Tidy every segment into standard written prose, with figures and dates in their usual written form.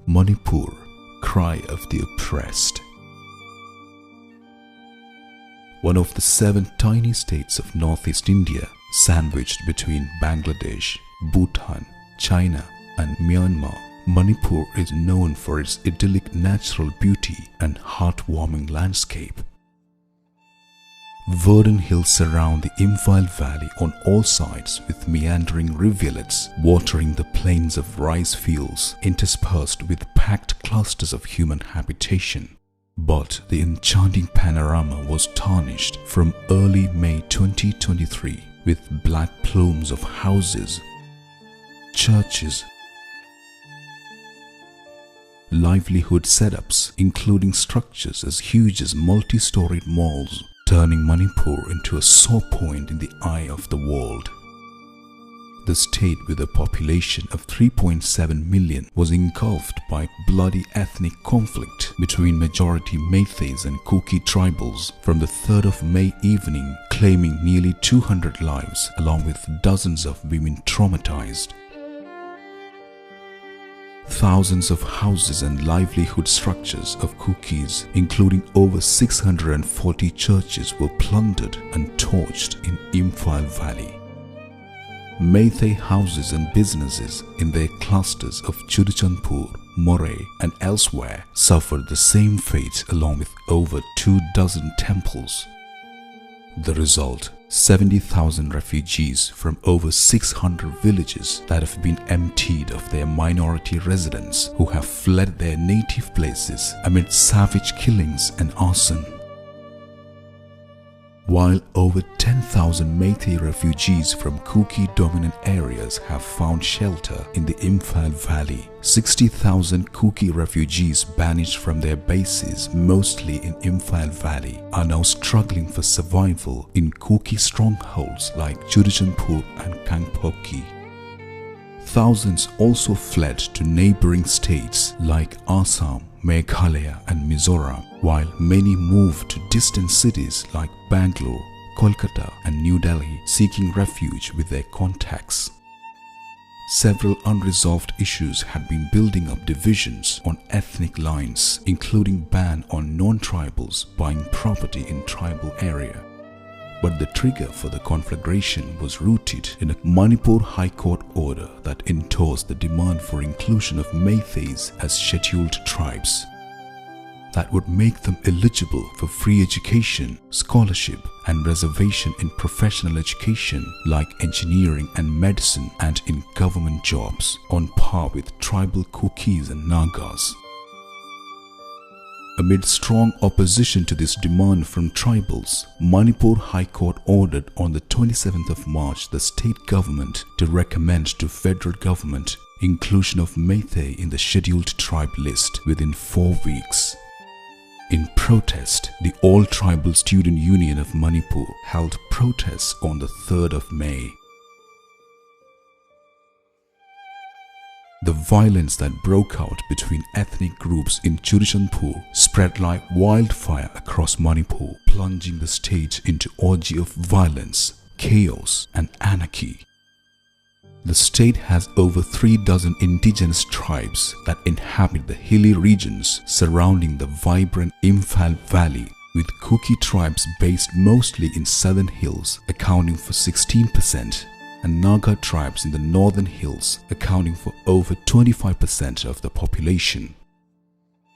Manipur, cry of the oppressed. One of the 7 tiny states of northeast India, sandwiched between Bangladesh, Bhutan, China and Myanmar, Manipur is known for its idyllic natural beauty and heartwarming landscape. Verdant hills surround the Imphal Valley on all sides with meandering rivulets watering the plains of rice fields interspersed with packed clusters of human habitation. But the enchanting panorama was tarnished from early May 2023 with black plumes of houses, churches, livelihood setups including structures as huge as multi-storied malls, turning Manipur into a sore point in the eye of the world. The state, with a population of 3.7 million, was engulfed by bloody ethnic conflict between majority Meiteis and Kuki tribals from the 3rd of May evening, claiming nearly 200 lives along with dozens of women traumatized. Thousands of houses and livelihood structures of Kukis, including over 640 churches, were plundered and torched in Imphal Valley. Meitei houses and businesses in their clusters of Chudichandpur, Moray and elsewhere suffered the same fate along with over 24 temples. The result: 70,000 refugees from over 600 villages that have been emptied of their minority residents who have fled their native places amid savage killings and arson. While over 10,000 Meitei refugees from Kuki-dominant areas have found shelter in the Imphal Valley, 60,000 Kuki refugees banished from their bases, mostly in Imphal Valley, are now struggling for survival in Kuki strongholds like Chudichandpur and Kangpoki. Thousands also fled to neighboring states like Assam, Meghalaya and Mizoram, while many moved to distant cities like Bangalore, Kolkata and New Delhi, seeking refuge with their contacts. Several unresolved issues had been building up divisions on ethnic lines, including ban on non-tribals buying property in tribal area. But the trigger for the conflagration was rooted in a Manipur High Court order that endorsed the demand for inclusion of Meiteis as scheduled tribes. That would make them eligible for free education, scholarship and reservation in professional education like engineering and medicine and in government jobs on par with tribal Kukis and Nagas. Amid strong opposition to this demand from tribals, Manipur High Court ordered on the 27th of March the state government to recommend to federal government inclusion of Meitei in the scheduled tribe list within 4 weeks. In protest, the All Tribal Student Union of Manipur held protests on the 3rd of May. The violence that broke out between ethnic groups in Chudichandpur spread like wildfire across Manipur, plunging the state into orgy of violence, chaos and anarchy. The state has over 36 indigenous tribes that inhabit the hilly regions surrounding the vibrant Imphal Valley, with Kuki tribes based mostly in southern hills accounting for 16%. And Naga tribes in the northern hills accounting for over 25% of the population.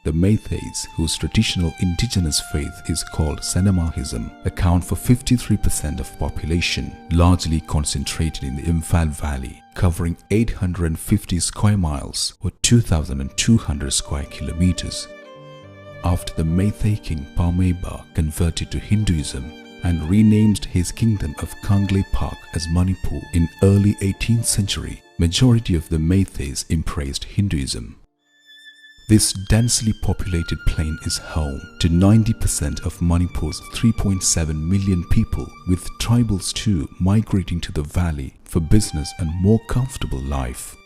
The Meiteis, whose traditional indigenous faith is called Sanamahism, account for 53% of population, largely concentrated in the Imphal Valley, covering 850 square miles or 2,200 square kilometers. After the Meitei king Pameba converted to Hinduism and renamed his kingdom of Kangle Pak as Manipur in early 18th century, majority of the Meiteis embraced Hinduism. This densely populated plain is home to 90% of Manipur's 3.7 million people, with tribals too migrating to the valley for business and more comfortable life.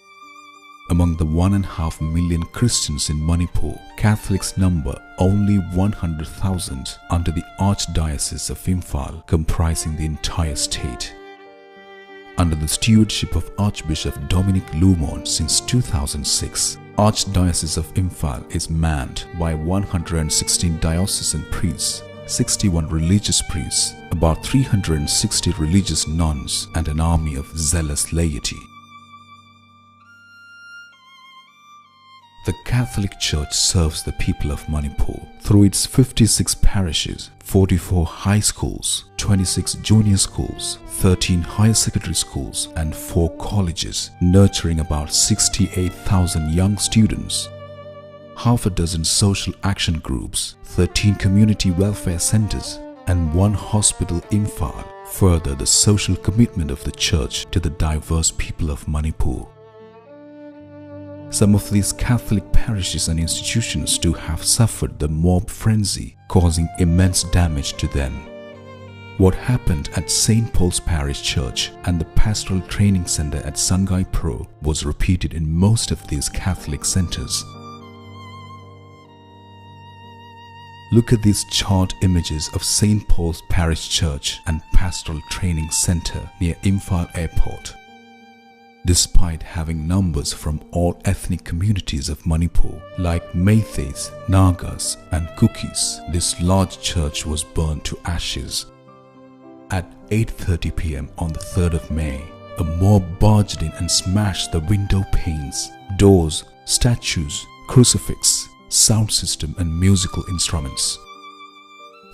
Among the 1.5 million Christians in Manipur, Catholics number only 100,000 under the Archdiocese of Imphal, comprising the entire state. under the stewardship of Archbishop Dominic Lumon since 2006. Archdiocese of Imphal is manned by 116 diocesan priests, 61 religious priests, about 360 religious nuns, and an army of zealous laity. The Catholic Church serves the people of Manipur through its 56 parishes, 44 high schools, 26 junior schools, 13 higher secondary schools, and 4 colleges, nurturing about 68,000 young students. Half a dozen social action groups, 13 community welfare centers, and 1 hospital in Imphal further the social commitment of the Church to the diverse people of Manipur. Some of these Catholic parishes and institutions too have suffered the mob frenzy, causing immense damage to them. What happened at St. Paul's Parish Church and the Pastoral Training Center at Sangai Pro was repeated in most of these Catholic centers. Look at these charred images of St. Paul's Parish Church and Pastoral Training Center near Imphal Airport. Despite having numbers from all ethnic communities of Manipur like Meiteis, Nagas and Kukis, this large church was burned to ashes. At 8:30 p.m. on the 3rd of May, a mob barged in and smashed the window panes, doors, statues, crucifix, sound system and musical instruments.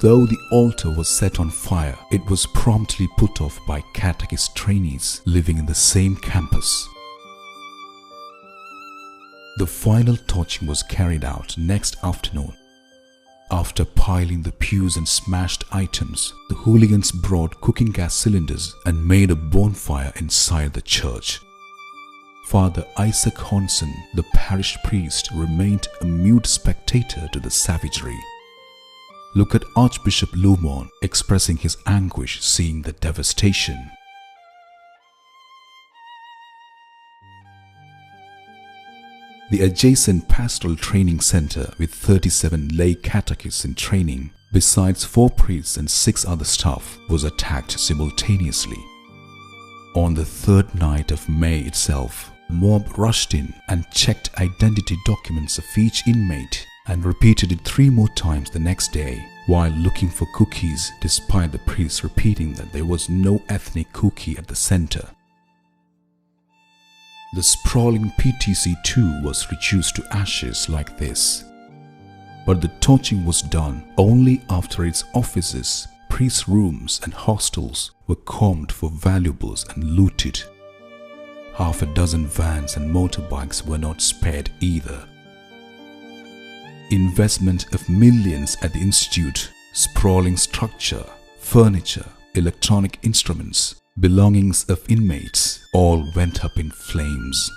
Though the altar was set on fire, it was promptly put off by catechist trainees living in the same campus. The final torching was carried out next afternoon. After piling the pews and smashed items, the hooligans brought cooking gas cylinders and made a bonfire inside the church. Father Isaac Honson, the parish priest, remained a mute spectator to the savagery. Look at Archbishop Lumon expressing his anguish seeing the devastation. The adjacent Pastoral Training Center with 37 lay catechists in training, besides 4 priests and 6 other staff, was attacked simultaneously. On the 3rd night of May itself, the mob rushed in and checked identity documents of each inmate and repeated it 3 more times the next day while looking for cookies, despite the priests repeating that there was no ethnic cookie at the center. The sprawling PTC too was reduced to ashes like this. But the torching was done only after its offices, priests' rooms and hostels were combed for valuables and looted. Half a dozen vans and motorbikes were not spared either. Investment of millions at the institute, sprawling structure, furniture, electronic instruments, belongings of inmates all went up in flames.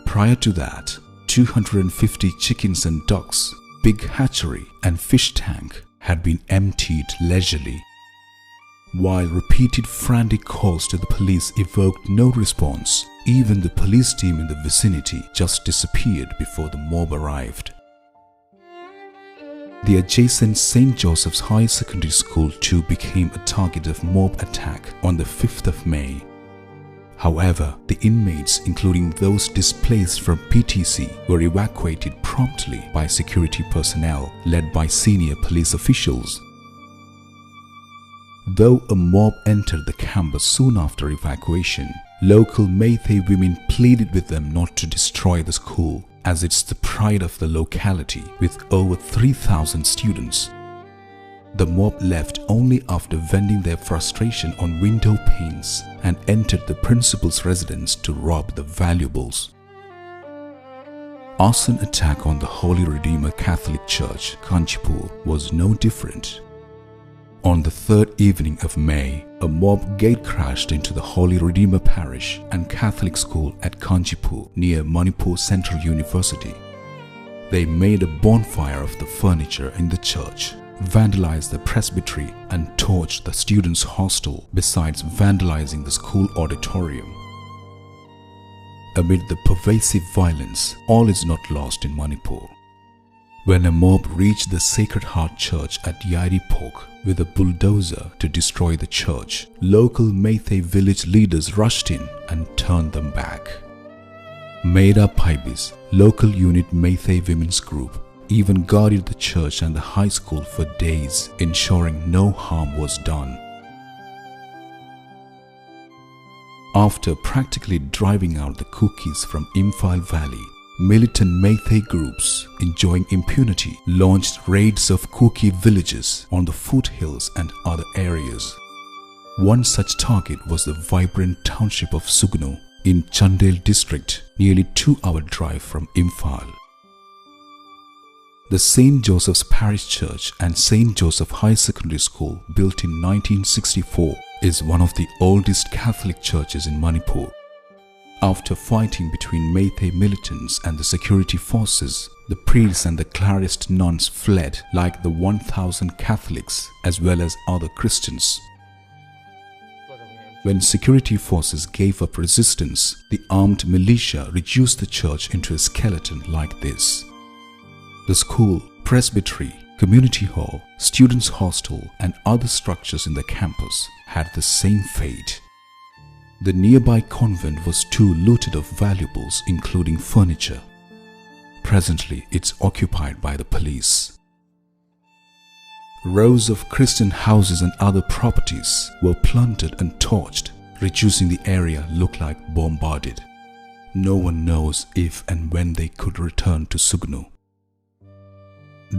Prior to that, 250 chickens and ducks, big hatchery and fish tank had been emptied leisurely. While repeated frantic calls to the police evoked no response, even the police team in the vicinity just disappeared before the mob arrived. The adjacent St. Joseph's High Secondary School too became a target of mob attack on the 5th of May. However, the inmates, including those displaced from PTC, were evacuated promptly by security personnel led by senior police officials. Though a mob entered the campus soon after evacuation, local Meitei women pleaded with them not to destroy the school, as it's the pride of the locality with over 3,000 students. The mob left only after venting their frustration on window panes and entered the principal's residence to rob the valuables. Arson attack on the Holy Redeemer Catholic Church, Kanchipur, was no different. On the 3rd evening of May, a mob gate-crashed into the Holy Redeemer Parish and Catholic School at Kanchipur near Manipur Central University. They made a bonfire of the furniture in the church, vandalized the presbytery and torched the students' hostel, besides vandalizing the school auditorium. Amid the pervasive violence, all is not lost in Manipur. When a mob reached the Sacred Heart Church at Yairipok, with a bulldozer to destroy the church. Local Meitei village leaders rushed in and turned them back. Meira Paibis, local unit Meitei women's group, even guarded the church and the high school for days, ensuring no harm was done. After practically driving out the Kukis from Imphal Valley, militant Meitei groups enjoying impunity launched raids of Kuki villages on the foothills and other areas. One such target was the vibrant township of Sugnu in Chandel district, nearly 2-hour drive from Imphal. The St. Joseph's Parish Church and St. Joseph High Secondary School, built in 1964, is one of the oldest Catholic churches in Manipur. After fighting between Meitei militants and the security forces, the priests and the Clarist nuns fled like the 1,000 Catholics as well as other Christians. When security forces gave up resistance, the armed militia reduced the church into a skeleton like this. The school, presbytery, community hall, students' hostel and other structures in the campus had the same fate. The nearby convent was too looted of valuables including furniture. Presently, it's occupied by the police. Rows of Christian houses and other properties were plundered and torched, reducing the area look like bombarded. No one knows if and when they could return to Sugnu.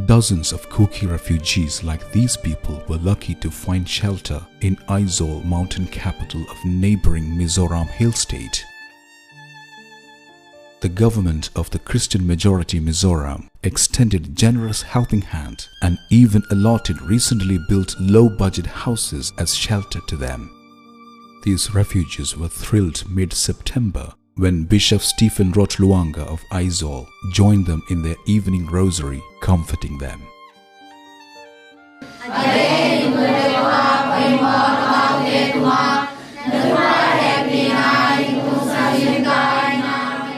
Dozens of Kuki refugees like these people were lucky to find shelter in Aizawl, mountain capital of neighboring Mizoram Hill State. The government of the Christian majority Mizoram extended generous helping hand and even allotted recently built low-budget houses as shelter to them. These refugees were thrilled mid-September when Bishop Stephen Rotluanga of Aizawl joined them in their evening rosary, comforting them.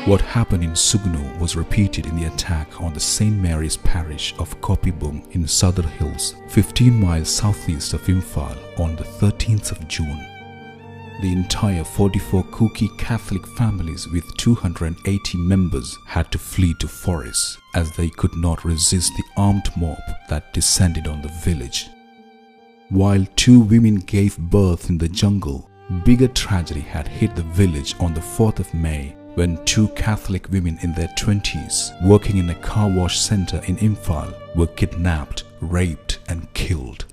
What happened in Sugnu was repeated in the attack on the St. Mary's parish of Kopibung in Southern Hills, 15 miles southeast of Imphal on the 13th of June. The entire 44 Kuki Catholic families with 280 members had to flee to forests as they could not resist the armed mob that descended on the village. While 2 women gave birth in the jungle, bigger tragedy had hit the village on the 4th of May when 2 Catholic women in their 20s working in a car wash center in Imphal were kidnapped, raped and killed.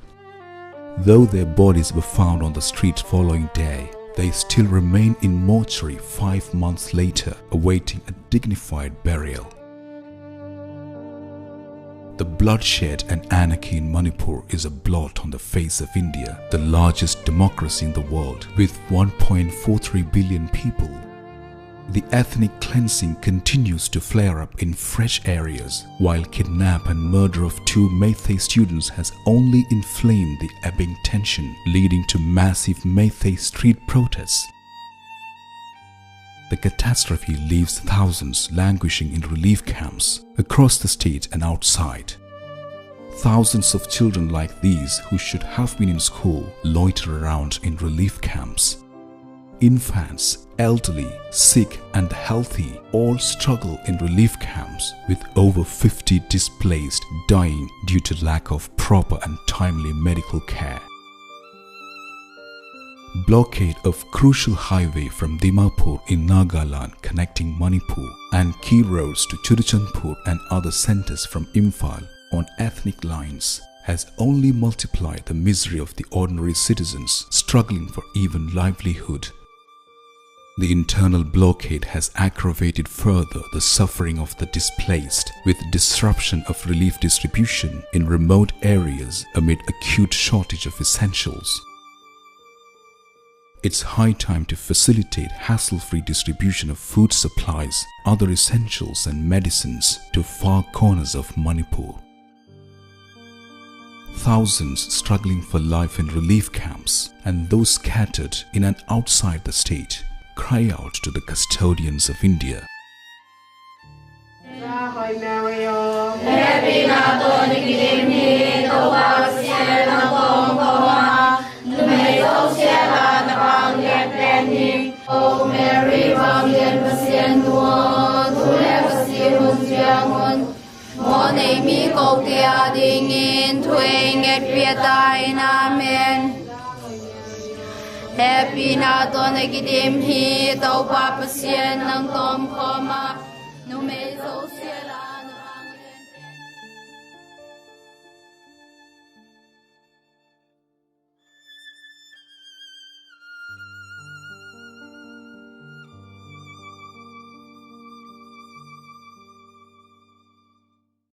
Though their bodies were found on the street following day, they still remain in mortuary 5 months later, awaiting a dignified burial. The bloodshed and anarchy in Manipur is a blot on the face of India, the largest democracy in the world, with 1.43 billion people. The ethnic cleansing continues to flare up in fresh areas, while kidnap and murder of 2 Meitei students has only inflamed the ebbing tension, leading to massive Meitei street protests. The catastrophe leaves thousands languishing in relief camps across the state and outside. Thousands of children like these who should have been in school loiter around in relief camps. Infants, elderly, sick and healthy all struggle in relief camps, with over 50 displaced dying due to lack of proper and timely medical care. Blockade of crucial highway from Dimapur in Nagaland connecting Manipur and key roads to Churachandpur and other centers from Imphal on ethnic lines has only multiplied the misery of the ordinary citizens struggling for even livelihood. The internal blockade has aggravated further the suffering of the displaced, with disruption of relief distribution in remote areas amid acute shortage of essentials. It's high time to facilitate hassle-free distribution of food supplies, other essentials and medicines to far corners of Manipur. Thousands struggling for life in relief camps and those scattered in and outside the state cry out to the custodians of India. Mo nei mi ko kia ding in thueng et pietai amen. Happy na to na gidim hi tau pa pasien ng tom koma.